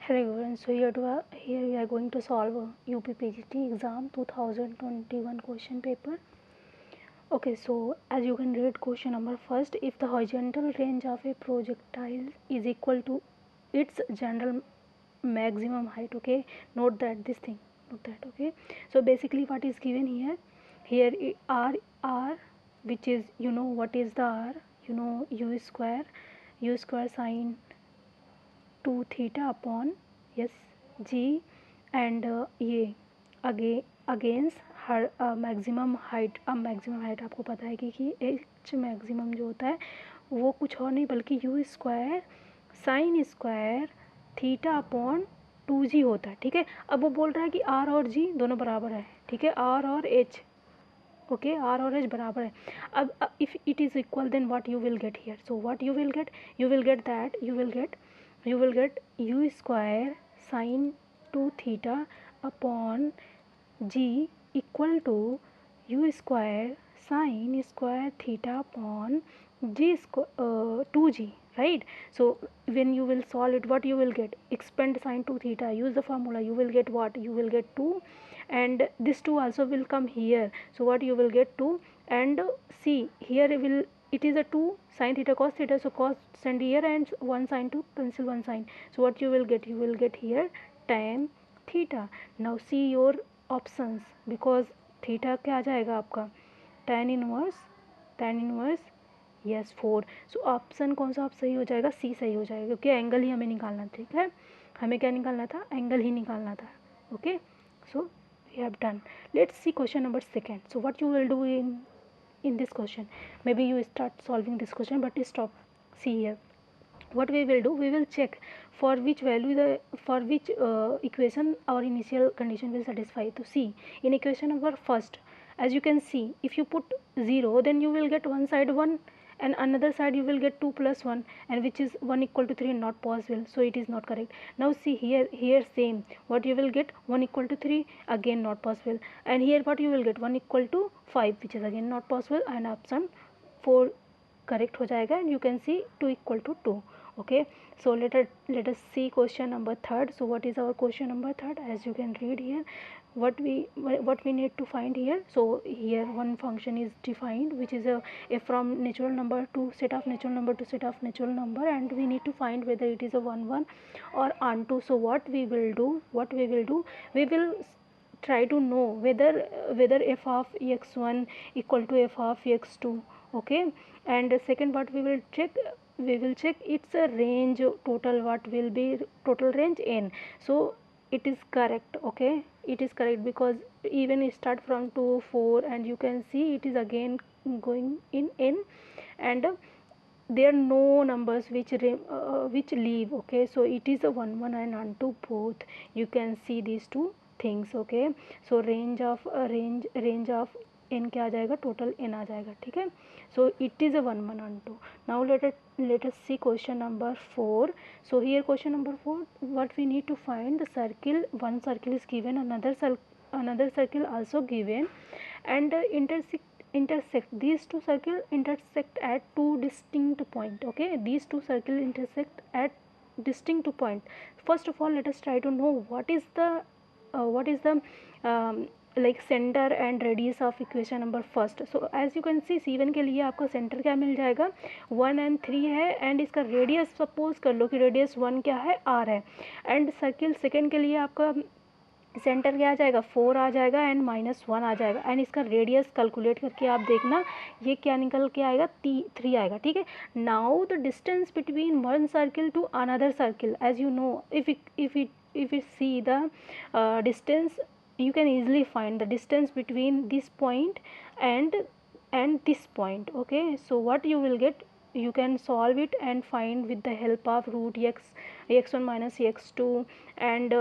Hello everyone. So here we are going to solve UPPGT exam 2021 question paper. Okay, so as you can read question number first, if the horizontal range of a projectile is equal to its general maximum height, okay, note that this thing, note that, okay. So basically what is given here, R, which is, you know what is the R, you know u square sine 2 theta upon yes g and ये against her maximum height. अब maximum height आपको पता है कि H maximum जो होता है वो कुछ और नहीं बल्कि you square sine square theta upon 2g होता है. ठीक है, अब वो बोल रहा है कि आर और जी दोनों बराबर है. ठीक है, आर और एच, ओके, आर और एच बराबर है. अब if it is equal then what you will get here. So what you will get that you will get u square sine 2 theta upon g equal to u square sine square theta upon g 2g, right? So when you will solve it, what you will get, expand sine 2 theta, use the formula, you will get what, you will get 2, and this 2 also will come here. So what you will get 2, and see here will, it is a 2 sin theta cos theta, so cos send here and 1 sin to cancel 1 sin. So what you will get, you will get here tan theta. Now see your options, because theta क्या आ जाएगा आपका, tan inverse yes 4. So option कौन सा आप सही हो जाएगा, सी सही हो जाएगा, क्योंकि एंगल ही हमें निकालना था. ठीक है, हमें क्या निकालना था, एंगल ही निकालना था. Okay, so we have done. Let's see question number second. So what you will do in this question, maybe you start solving this question, but stop. See here, what we will do, we will check for which value for which equation our initial condition will satisfy. To see in equation number first, as you can see, if you put 0, then you will get one side 1 and another side you will get 2 plus 1, and which is 1 equal to 3, not possible, so it is not correct. Now see here same, what you will get, 1 equal to 3, again not possible, and here what you will get, 1 equal to 5, which is again not possible, and option 4 correct हो जाएगा, and you can see 2 equal to 2. Okay, so let us see question number third. So what is our question number third? As you can read here, what we need to find here. So here one function is defined, which is a from natural number to set of natural number to set of natural number, and we need to find whether it is a 1 1 or onto. So what we will do, we will try to know whether f of x1 equal to f of x2. Okay, and second, what we will check, its a range total, what will be total range n. So it is correct. Okay, it is correct, because even start from 2 4, and you can see it is again going in n, and there are no numbers which leave. Okay, so it is a 1 1 and onto both, you can see these two things. Okay, so range of n क्या आ जाएगा, total n आ जाएगा. ठीक है, so it is a 1 1 onto. Now let us see question number 4. So here question number 4, what we need to find, the circle, one circle is given, another circle also given, and intersect these two circles intersect at two distinct point. Okay, these two circles intersect at distinct point. First of all, let us try to know what is the like center and radius of equation number first. So as you can see, C1 के लिए आपका centre क्या मिल जाएगा, 1 and 3 है, and इसका radius suppose कर लो कि रेडियस 1 क्या है, r है, एंड सर्किल सेकेंड के लिए आपका सेंटर क्या आ जाएगा, 4 आ जाएगा एंड -1 आ जाएगा, एंड इसका रेडियस कैलकुलेट करके आप देखना ये क्या निकल के आएगा, 3 आएगा. ठीक है, now the distance between one circle to another circle, as you know, if you see the distance, you can easily find the distance between this point and this point. Okay, so what you will get, you can solve it and find with the help of root x1 minus x2 and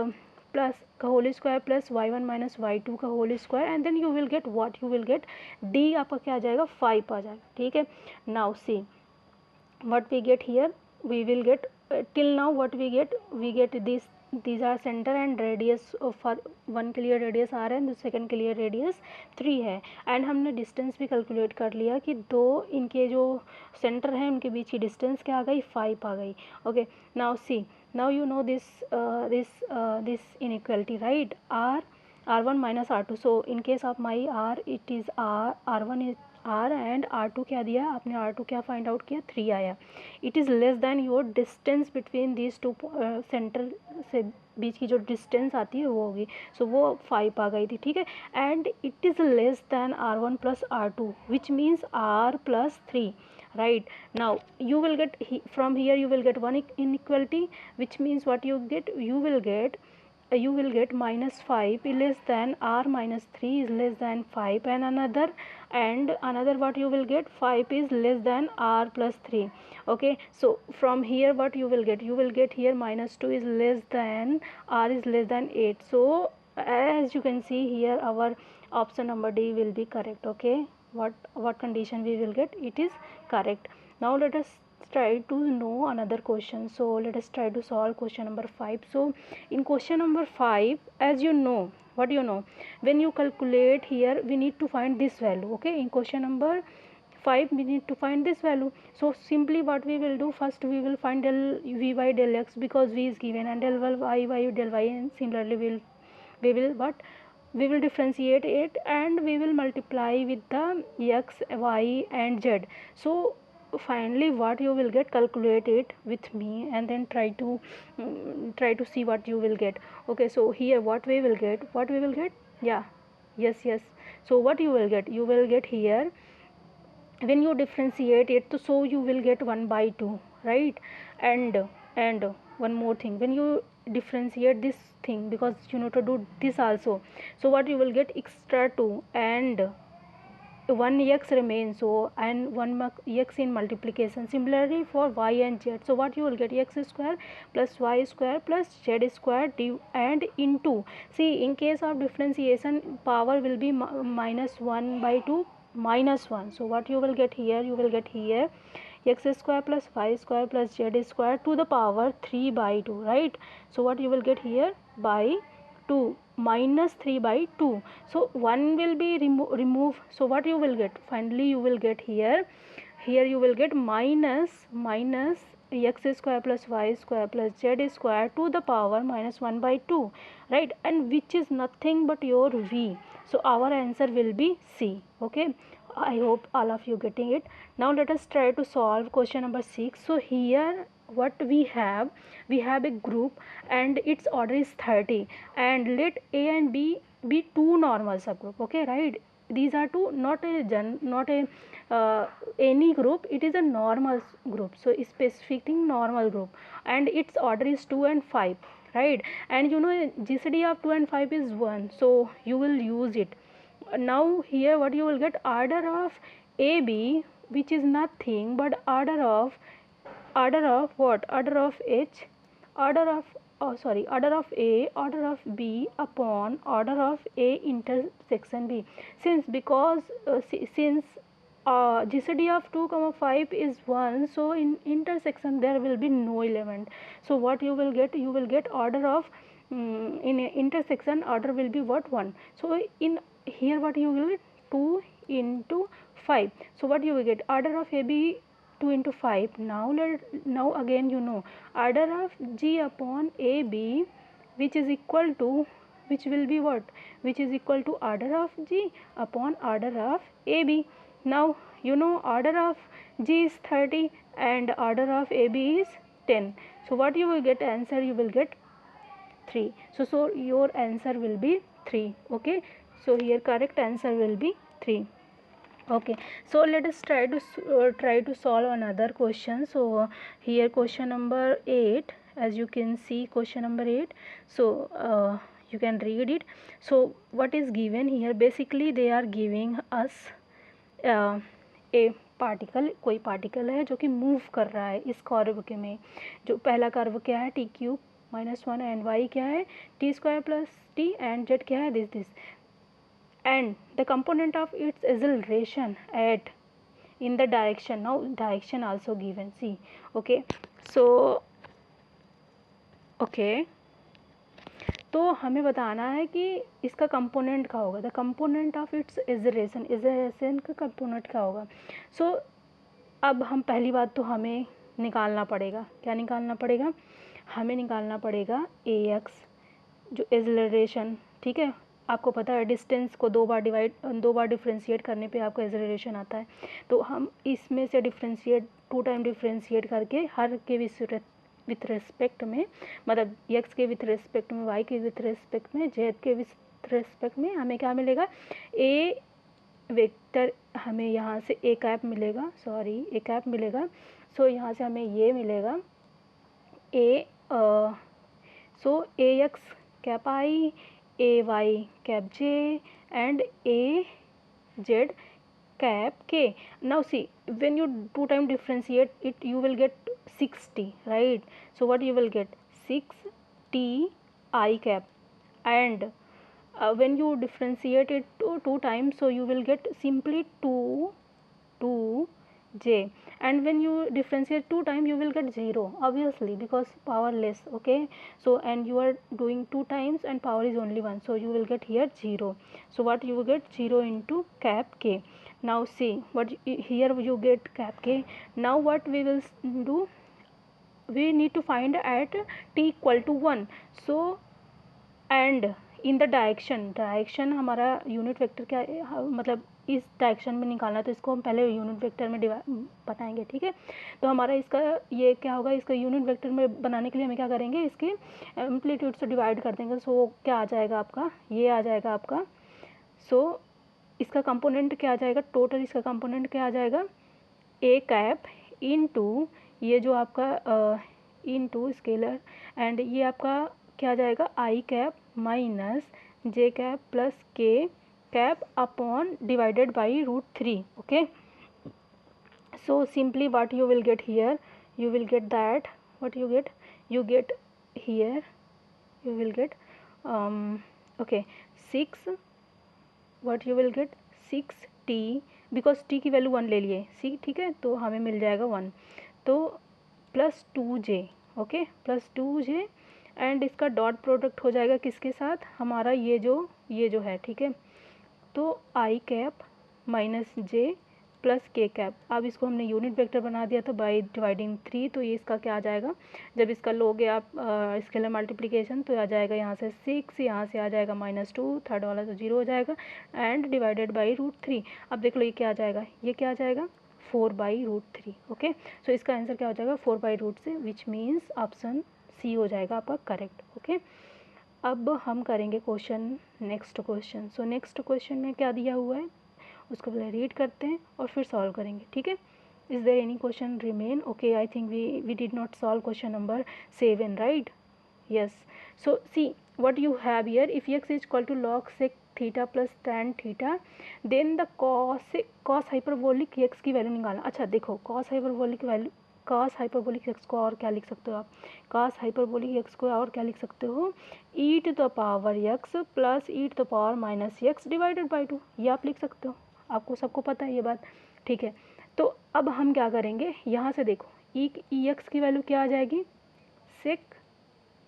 plus का whole square plus y1 minus y2 का whole square, and then you will get what, you will get d आपका क्या आ जाएगा, 5 आ जाएगा. ठीक है, now see what we get here, we will get till now what we get these are center and radius for one के लिए radius r है, सेकंड के लिए रेडियस 3 है. एंड हमने डिस्टेंस भी कैलकुलेट कर लिया कि दो इनके जो सेंटर हैं उनके बीच की डिस्टेंस क्या आ गई, 5 आ गई. Okay, now see, now you know this inequality, right? r1 minus r2. so in case of my r, it is r1 is r and r2 क्या दिया आपने, r2 क्या फाइंड आउट किया, 3 आया. It is less than your distance between this two center से बीच की जो डिस्टेंस आती है वो होगी. सो वो 5 आ गई थी, ठीक है. And it is less then r1 plus r2 which means r plus 3, right? Now you will get from here you will get one inequality, which means what you will get minus 5 is less than r minus 3 is less than 5, and another what you will get, 5 is less than r plus 3. Okay, so from here what you will get here minus 2 is less than r is less than 8. so as you can see here our option number D will be correct. Okay, what condition we will get, it is correct. Now let us try to know another question. So let us try to solve question number 5. so in question number 5, as you know, what you know, when you calculate here we need to find this value. Okay, in question number 5 we need to find this value. So simply what we will do, first we will find del v by del x because v is given, and del y by del y, and similarly we will differentiate it and we will multiply with the x, y and z. so finally what you will get, calculate it with me and then try to see what you will get. Okay, so here what we will get, yeah, yes. so what you will get here, when you differentiate it, so you will get 1 by 2, right? and one more thing, when you differentiate this thing, because you know to do this also, so what you will get, extra 2 and 1 x remains, so and 1 x in multiplication. Similarly for y and z, so what you will get, x square plus y square plus z square and into, see in case of differentiation power will be minus 1 by 2 minus 1. so what you will get here, x square plus y square plus z square to the power 3 by 2, right? so what you will get here, by 2 minus 3 by 2. so 1 will be removed. so what you will get, finally you will get here you will get minus x square plus y square plus z square to the power minus 1 by 2, right? and which is nothing but your v. so our answer will be C. Okay, I hope all of you getting it. Now let us try to solve question number 6. so here what we have a group and its order is 30, and let A and B be two normal subgroup. Okay, right? These are two, not a any group, it is a normal group. so specific thing, normal group, and its order is 2 and 5, right? and you know GCD of 2 and 5 is 1, so you will use it. Now here what you will get, order of AB, which is nothing but order of what, order of H, order of order of A, order of B upon order of A intersection B. Because since GCD of 2 comma 5 is 1, so in intersection there will be no element. so what you will get, order of in a intersection order will be what, 1. so in here what you will get, 2 into 5. so what you will get, order of AB 2 into 5. Now again you know, order of G upon AB, which is equal to, which will be what, which is equal to order of G upon order of AB. Now you know order of G is 30 and order of AB is 10. so what you will get, answer you will get 3. so your answer will be 3. Okay, so here correct answer will be 3. Okay, so let us try to solve another question. so here question number 8, as you can see question number 8. so you can read it. so what is given here, basically they are giving us a particle, कोई particle है जो कि move कर रहा है इस curve के में. जो पहला कर्व क्या है, टी क्यूब -1, एंड वाई क्या है, T square plus T, and Z क्या है, this and the component of its acceleration at in the direction. Now direction also given, see. Okay, so okay, तो हमें बताना है कि इसका कंपोनेंट क्या होगा, द कंपोनेंट ऑफ इट्स इजरेशन का कंपोनेंट क्या होगा। सो अब हम पहली बात तो हमें निकालना पड़ेगा, क्या निकालना पड़ेगा, हमें निकालना पड़ेगा AX जो एक्सेलरेशन, ठीक है। आपको पता है डिस्टेंस को दो बार डिफ्रेंशिएट करने पे आपका एक्सेलरेशन आता है। तो हम इसमें से डिफ्रेंशिएट 2 टाइम डिफ्रेंशिएट करके हर के विथ रिस्पेक्ट में, मतलब x के विथ रिस्पेक्ट में, y के विथ रिस्पेक्ट में, z के विथ रिस्पेक्ट में हमें क्या मिलेगा, ए वेक्टर हमें यहाँ से ए कैप मिलेगा, ए कैप मिलेगा। सो यहाँ से हमें ये मिलेगा ए, सो AX cap I, AY cap J and AZ cap K. Now see, when you 2 time differentiate it, you will get 6t, right? So what you will get, 6t I cap, and when you differentiate it 2 times, so you will get simply 2j, and when you differentiate 2 times you will get 0, obviously, because power less, okay. So and you are doing 2 times and power is only 1, so you will get here 0. So what you will get, 0 into cap K. Now see what here you get cap K. Now what we will do, we need to find at t equal to 1. So and in the direction हमारा unit vector क्या मतलब इस direction में निकालना, तो इसको हम पहले यूनिट वेक्टर में बनाएंगे, ठीक है। तो हमारा इसका ये क्या होगा, इसका यूनिट वेक्टर में बनाने के लिए हमें क्या करेंगे, इसके एम्पलीट्यूड से डिवाइड कर देंगे। सो क्या आ जाएगा आपका, ये आ जाएगा आपका, सो इसका कंपोनेंट क्या आ जाएगा, टोटल इसका कंपोनेंट क्या आ जाएगा, ए कैप इनटू ये जो आपका इनटू स्केलर, एंड ये आपका क्या आ जाएगा, आई कैप माइनस जे कैप प्लस के cap upon divided by √3, okay. So simply what you will get here, you will get that, what you get here, you will get okay 6, what you will get 6t, because t की value 1 ले लिए, सी ठीक है, तो हमें मिल जाएगा 1, तो plus 2j, okay, plus 2j, and इसका डॉट प्रोडक्ट हो जाएगा किसके साथ, हमारा ये जो है, ठीक है। तो आई कैप माइनस जे प्लस के कैप, अब इसको हमने यूनिट वेक्टर बना दिया था बाय डिवाइडिंग 3, तो ये इसका क्या आ जाएगा, जब इसका लोगे आप स्केलर मल्टीप्लिकेशन, तो आ जाएगा यहाँ से 6, यहाँ से आ जाएगा -2, थर्ड वाला तो 0 हो जाएगा, एंड डिवाइडेड बाई √3। अब देख लो ये क्या आ जाएगा, ये क्या आ जाएगा 4/√3, ओके। सो इसका आंसर क्या हो जाएगा 4/√3, विच मीन्स ऑप्शन सी हो जाएगा आपका करेक्ट, ओके। अब हम करेंगे next question. So next question में क्या दिया हुआ है उसको पहले रीड करते हैं और फिर सॉल्व करेंगे, ठीक है। Is there any question remain, okay, I think we did not solve question number 7, right, yes. So see what you have here, if x is equal to log sec theta plus tan theta, then the cos hyperbolic x की value निकालना। अच्छा देखो cos hyperbolic x को और क्या लिख सकते हो आप, cos hyperbolic x को और क्या लिख सकते हो, e to the power x plus e to the power minus x divided by 2, ये आप लिख सकते हो, आपको सबको पता है ये बात, ठीक है। तो अब हम क्या करेंगे, यहाँ से देखो ई एक्स की वैल्यू क्या आ जाएगी, sec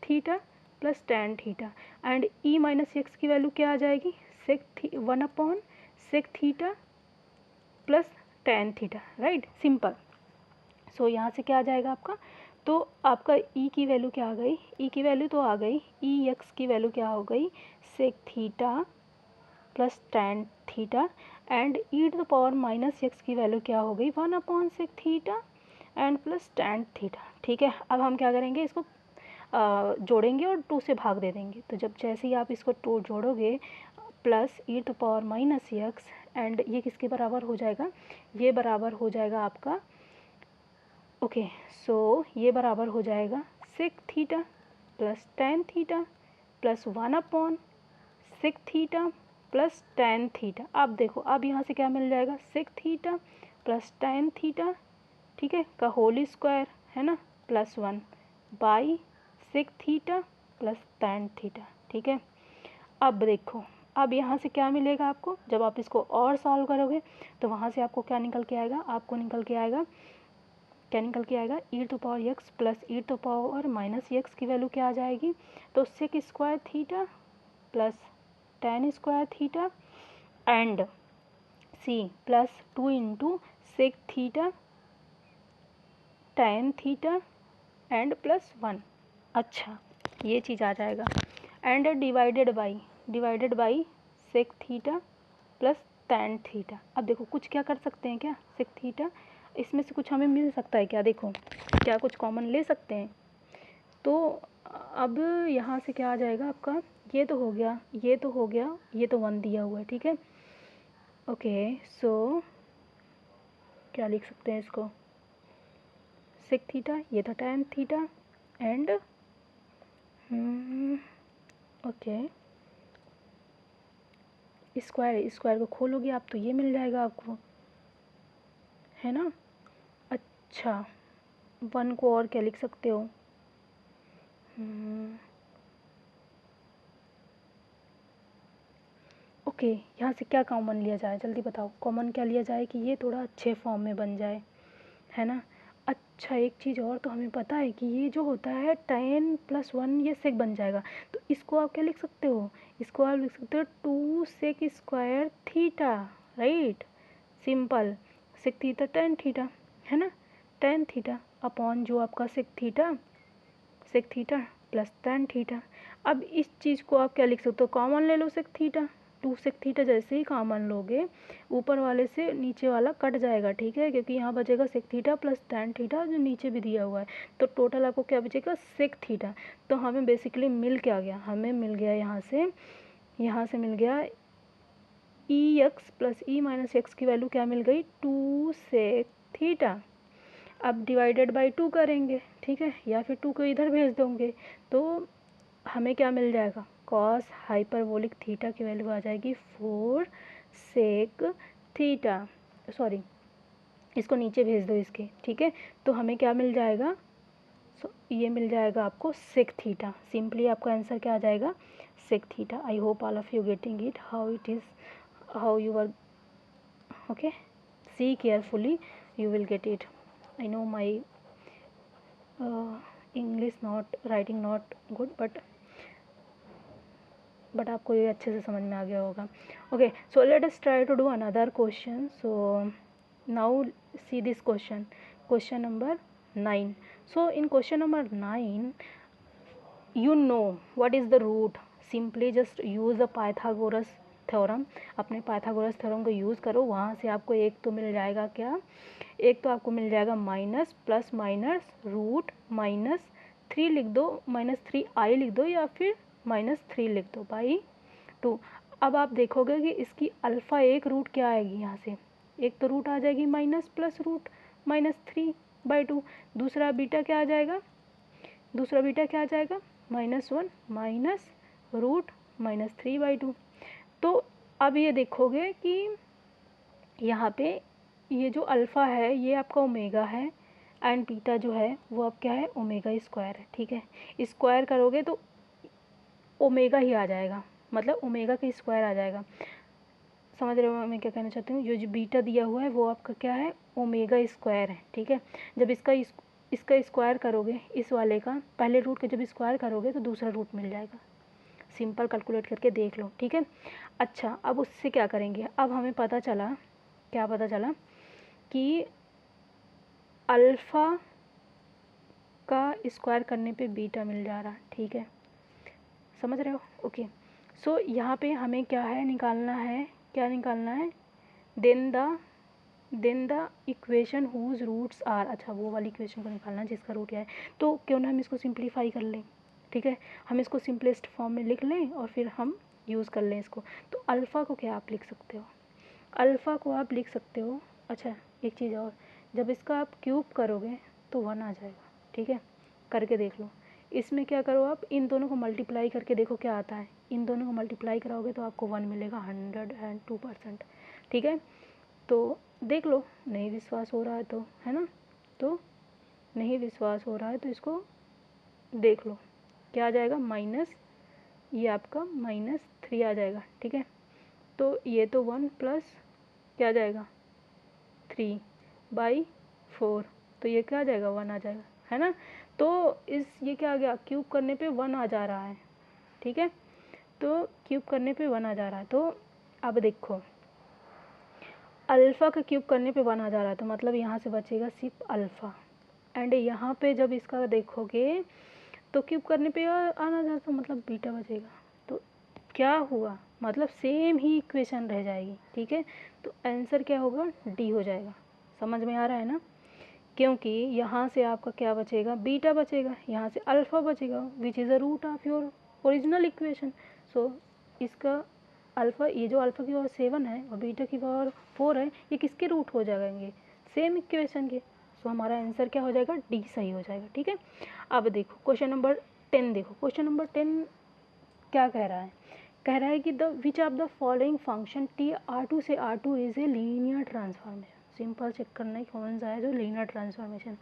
theta plus tan theta, and E minus X की वैल्यू क्या आ जाएगी, sec sec theta plus tan theta, right, simple. So यहाँ से क्या आ जाएगा आपका, तो आपका ई की वैल्यू क्या आ गई, ई की वैल्यू तो आ गई, ई एक्स की वैल्यू क्या हो गई, sec theta plus tan theta, and E to the power minus X की वैल्यू क्या हो गई sec theta and plus tan theta, ठीक है। अब हम क्या करेंगे, इसको जोड़ेंगे और 2 से भाग दे देंगे, तो जब जैसे ही आप इसको 2 जोड़ोगे plus E to power minus X, and ये किसके बराबर हो जाएगा, ये बराबर हो जाएगा आपका, ओके, सो ये बराबर हो जाएगा sec theta plus tan theta plus sec theta plus tan theta. अब देखो अब यहाँ से क्या मिल जाएगा, sec theta plus tan theta, ठीक है, का होल स्क्वायर है ना, plus 1 by sec theta plus tan theta, ठीक है। अब देखो अब यहाँ से क्या मिलेगा आपको, जब आप इसको और सॉल्व करोगे तो वहाँ से आपको क्या निकल के आएगा, आपको निकल के आएगा क्या निकल के आएगा, E to power X plus E to power minus X की वैल्यू क्या आ जाएगी, तो sec square theta plus tan square theta and C plus 2 into sec theta tan theta and plus 1। अच्छा, ये चीज़ आ जाएगा and divided by sec theta plus tan theta. अब देखो कुछ क्या कर सकते हैं क्या, सेक थीटा इसमें से कुछ हमें मिल सकता है क्या, देखो क्या कुछ कॉमन ले सकते हैं। तो अब यहाँ से क्या आ जाएगा आपका, ये तो हो गया, ये तो हो गया, ये तो 1 दिया हुआ है, ठीक है। ओके, सो क्या लिख सकते हैं इसको, सेक थीटा, ये था ten theta and okay square को खोलोगे आप तो ये मिल जाएगा आपको, है ना। अच्छा, 1 को और क्या लिख सकते हो, ओके यहाँ से क्या कॉमन लिया जाए, जल्दी बताओ कॉमन क्या लिया जाए कि ये थोड़ा अच्छे फॉर्म में बन जाए, है ना। अच्छा, एक चीज़ और तो हमें पता है कि ये जो होता है टेन प्लस 1 ये सेक बन जाएगा, तो इसको आप क्या लिख सकते हो, इसको आप लिख सकते हो 2 sec square theta, right, simple, sec theta tan theta, है ना, टेन थीटा अपॉन जो आपका sec theta plus tan theta. अब इस चीज़ को आप क्या लिख सकते हो, कॉमन ले लो सेक थीटा, 2 सेक थीटा जैसे ही कॉमन लोगे ऊपर वाले से नीचे वाला कट जाएगा, ठीक है, क्योंकि यहाँ बचेगा sec theta plus tan theta जो नीचे भी दिया हुआ है, तो टोटल आपको क्या बचेगा, सेक थीटा। तो हमें बेसिकली मिल क्या गया, हमें मिल गया यहाँ से मिल गया ई एक्स प्लस ई माइनस एक्स की वैल्यू क्या मिल गई, 2 सेक थीटा। अब डिवाइडेड बाई 2 करेंगे, ठीक है, या फिर 2 को इधर भेज दोगे तो हमें क्या मिल जाएगा, कॉस हाइपरबोलिक थीटा की वैल्यू आ जाएगी 4 सेक थीटा, सॉरी इसको नीचे भेज दो इसके, ठीक है, तो हमें क्या मिल जाएगा, ये मिल जाएगा आपको सेक थीटा। सिंपली आपका आंसर क्या आ जाएगा, sec theta. I hope all of you getting it how it is, how you are, okay, see carefully, you will get it. I know my English not, writing not good, but आपको ये अच्छे से समझ में आ गया होगा. Okay, so let us try to do another question. So now see this question number 9. So in question number 9, you know what is the root. Simply just use the Pythagoras theorem, अपने Pythagoras theorem को use करो, वहाँ से आपको एक तो मिल जाएगा क्या, एक तो आपको मिल जाएगा minus plus minus root minus 3 लिख दो, माइनस 3i लिख दो, या फिर माइनस 3 लिख दो बाई 2। अब आप देखोगे कि इसकी अल्फ़ा एक रूट क्या आएगी, यहाँ से एक तो रूट आ जाएगी माइनस प्लस रूट माइनस 3/2, दूसरा बीटा क्या आ जाएगा, दूसरा बीटा क्या आ जाएगा -1 माइनस रूट माइनस 3/2। तो अब ये देखोगे कि यहाँ पे ये जो अल्फ़ा है ये आपका ओमेगा है एंड बीटा जो है वो अब क्या है, ओमेगा स्क्वायर है, ठीक है। स्क्वायर करोगे तो ओमेगा ही आ जाएगा, मतलब ओमेगा का स्क्वायर आ जाएगा। समझ रहे हो मैं क्या कहना चाहती हूँ, जो बीटा दिया हुआ है वो आपका क्या है, ओमेगा स्क्वायर है, ठीक है। जब इसका स्क्वायर करोगे, इस वाले का पहले रूट का जब स्क्वायर करोगे तो दूसरा रूट मिल जाएगा। सिंपल कैलकुलेट करके देख लो, ठीक है। अच्छा, अब उससे क्या करेंगे, अब हमें पता चला, क्या पता चला कि अल्फ़ा का स्क्वायर करने पे बीटा मिल जा रहा है, ठीक है, समझ रहे हो। ओके, सो यहाँ पे हमें क्या है निकालना है, क्या निकालना है, then the equation whose roots are, अच्छा वो वाली इक्वेशन को निकालना है जिसका रूट क्या है। तो क्यों ना हम इसको सिंप्लीफाई कर लें, ठीक है, हम इसको सिंपलेस्ट फॉर्म में लिख लें और फिर हम यूज़ कर लें इसको। तो अल्फ़ा को क्या आप लिख सकते हो, अल्फ़ा को आप लिख सकते हो, अच्छा एक चीज़ और, जब इसका आप क्यूब करोगे तो 1 आ जाएगा, ठीक है, करके देख लो। इसमें क्या करो आप, इन दोनों को मल्टीप्लाई करके देखो क्या आता है, इन दोनों को मल्टीप्लाई कराओगे तो आपको 1 मिलेगा 102%, ठीक है। तो देख लो, नहीं विश्वास हो रहा है तो, है ना, तो नहीं विश्वास हो रहा है तो इसको देख लो क्या आ जाएगा, माइनस ये आपका -3 आ जाएगा, ठीक है। तो ये तो 1 प्लस क्या आ जाएगा 3/4, तो ये क्या आ जाएगा 1 आ जाएगा, है ना। तो ये क्या आ गया, क्यूब करने पे 1 आ जा रहा है, ठीक है। तो क्यूब करने पे 1 आ जा रहा है। तो अब देखो अल्फ़ा का क्यूब करने पे 1 आ जा रहा है, तो मतलब यहाँ से बचेगा सिर्फ अल्फ़ा। एंड यहाँ पे जब इसका देखोगे तो क्यूब करने पे आना जा, तो मतलब बीटा बचेगा। तो क्या हुआ, मतलब सेम ही इक्वेशन रह जाएगी, ठीक है। तो आंसर क्या होगा, डी हो जाएगा। समझ में आ रहा है ना, क्योंकि यहाँ से आपका क्या बचेगा, बीटा बचेगा, यहाँ से अल्फ़ा बचेगा which is a root of your original equation. So इसका अल्फ़ा, ये जो अल्फ़ा की पावर 7 है और बीटा की पावर 4 है, ये किसके रूट हो जाएंगे, सेम इक्वेशन के। सो हमारा आंसर क्या हो जाएगा, डी सही हो जाएगा, ठीक है। अब देखो क्वेश्चन नंबर 10 देखो, क्वेश्चन नंबर 10 क्या कह रहा है, कह रहा है कि the which of the following function T R2 से R2 is a linear transformation. Simple check करना है कौन सा है जो लीनियर ट्रांसफॉर्मेशन।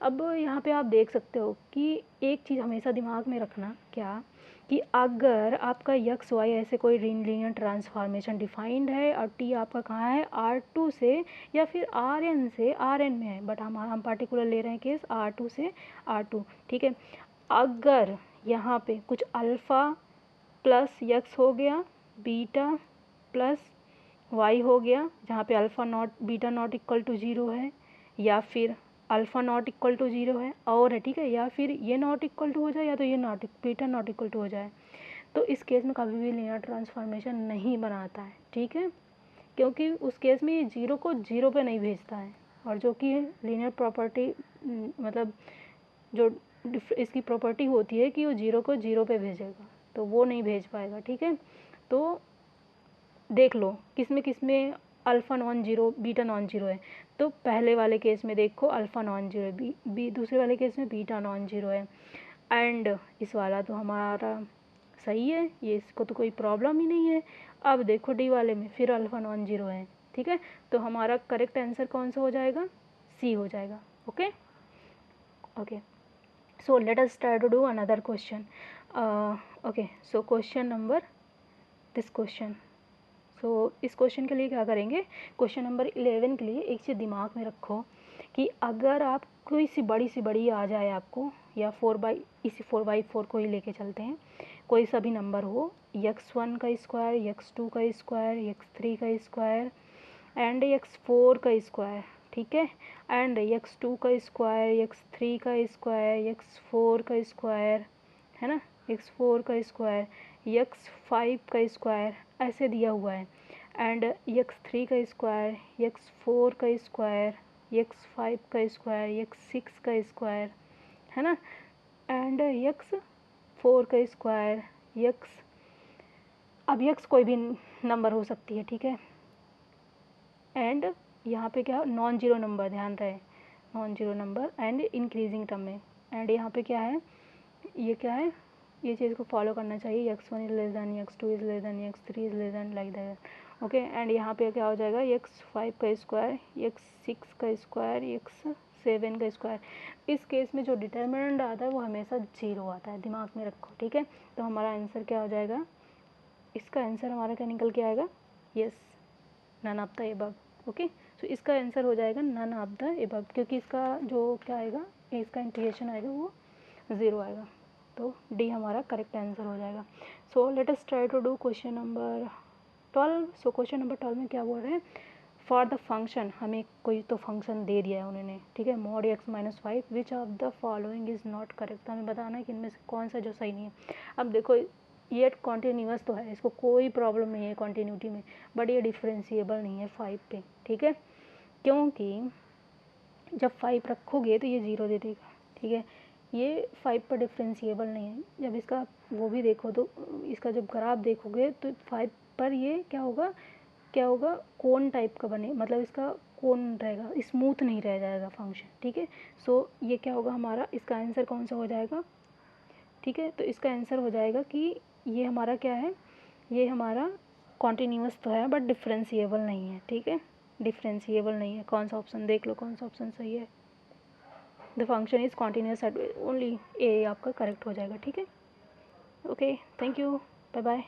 अब यहाँ पे आप देख सकते हो कि एक चीज़ हमेशा दिमाग में रखना, क्या कि अगर आपका यक्स वाई ऐसे कोई लीनियर ट्रांसफॉर्मेशन डिफाइंड है और टी आपका कहाँ है R2 से या फिर Rn से Rn में है, बट हम पार्टिकुलर ले रहे हैं केस R2 से R2, ठीक है। अगर यहाँ पे कुछ अल्फ़ा प्लस यक्स हो गया, बीटा प्लस वाई हो गया, जहाँ पे alpha not beta not equal to 0 है, या फिर अल्फ़ा नॉट इक्वल टू 0 है और है, ठीक है, या फिर ये नॉट इक्वल टू हो जाए या तो ये बीटा नॉट इक्वल टू हो जाए, तो इस केस में कभी भी लीनियर ट्रांसफॉर्मेशन नहीं बनाता है, ठीक है। क्योंकि उस केस में ये 0 को 0 पे नहीं भेजता है, और जो कि लीनियर प्रॉपर्टी मतलब जो इसकी प्रॉपर्टी होती है कि वो 0 को 0 पे भेजेगा, तो वो नहीं भेज पाएगा, ठीक है। तो देख लो किस में alpha non zero beta non zero है, तो पहले वाले केस में देखो अल्फ़ा नॉन जीरो है, बी दूसरे वाले केस में बीटा नॉन जीरो है, एंड इस वाला तो हमारा सही है, ये इसको तो कोई प्रॉब्लम ही नहीं है। अब देखो डी वाले में फिर अल्फ़ा नॉन जीरो है, ठीक है। तो हमारा करेक्ट आंसर कौन सा हो जाएगा, सी हो जाएगा, okay okay. So let us try to do another question. Okay, so question number this question. So इस क्वेश्चन के लिए क्या करेंगे, क्वेश्चन नंबर 11 के लिए एक चीज़ दिमाग में रखो कि अगर आप कोई सी बड़ी आ जाए आपको, या 4/4 को ही लेके चलते हैं, कोई सा भी नंबर हो, x1 का स्क्वायर, x2 का स्क्वायर, x3 का स्क्वायर एंड x4 का स्क्वायर, ठीक है, एंड x2 का स्क्वायर, x3 का स्क्वायर, x4 का स्क्वायर, है ना, x4 का स्क्वायर, x5 का स्क्वायर ऐसे दिया हुआ है, एंड x3 का स्क्वायर, x4 का स्क्वायर, x5 का स्क्वायर, x6 का स्क्वायर, है ना, एंड x4 का स्क्वायर, अब x कोई भी नंबर हो सकती है, ठीक है। एंड यहाँ पे क्या नॉन जीरो नंबर, ध्यान रहे non zero number and increasing term में, एंड यहाँ पे क्या है, ये क्या है, ये चीज़ को फॉलो करना चाहिए, x1 is less than x2 is less than x3 is less than like that, okay. And यहाँ पे क्या हो जाएगा, x5 का स्क्वायर, x6 का स्क्वायर, x7 का स्क्वायर। इस केस में जो डिटर्मिनेंट आता है वो हमेशा 0 आता है, दिमाग में रखो, ठीक है। तो हमारा आंसर क्या हो जाएगा, इसका आंसर हमारा क्या निकल के आएगा, yes, none of the above, okay. So इसका आंसर हो जाएगा नन ऑफ द एबव, क्योंकि इसका जो क्या आएगा, इसका इंटीग्रेशन आएगा वो 0 आएगा, तो डी हमारा करेक्ट आंसर हो जाएगा। So let us try to do question number 12। So question number 12 में क्या बोल रहे हैं, फॉर द फंक्शन, हमें कोई तो फंक्शन दे दिया है उन्होंने, ठीक है, mod x-5 which of the following is not correct, तो हमें बताना है कि इनमें से कौन सा जो सही नहीं है। अब देखो ये कॉन्टीन्यूअस तो है, इसको कोई प्रॉब्लम नहीं है कॉन्टीन्यूटी में, बट ये डिफरेंशिएबल नहीं है 5 पे, ठीक है, क्योंकि जब 5 रखोगे तो ये 0 दे देगा, ठीक है। ये 5 पर डिफरेंशिएबल नहीं है, जब इसका वो भी देखो तो इसका जब ग्राफ देखोगे तो 5 पर ये क्या होगा कोन टाइप का बने, मतलब इसका कोन रहेगा, स्मूथ नहीं रह जाएगा फंक्शन, ठीक है। सो ये क्या होगा हमारा, इसका आंसर कौन सा हो जाएगा, ठीक है। तो इसका आंसर हो जाएगा कि ये हमारा क्या है, ये हमारा कॉन्टीन्यूअस तो है बट डिफरेंशिएबल नहीं है, ठीक है, डिफरेंशिएबल नहीं है। कौन सा ऑप्शन देख लो, कौन सा ऑप्शन सही है, the function is continuous at only, A आपका करेक्ट हो जाएगा, ठीक है। Okay, thank you, bye bye.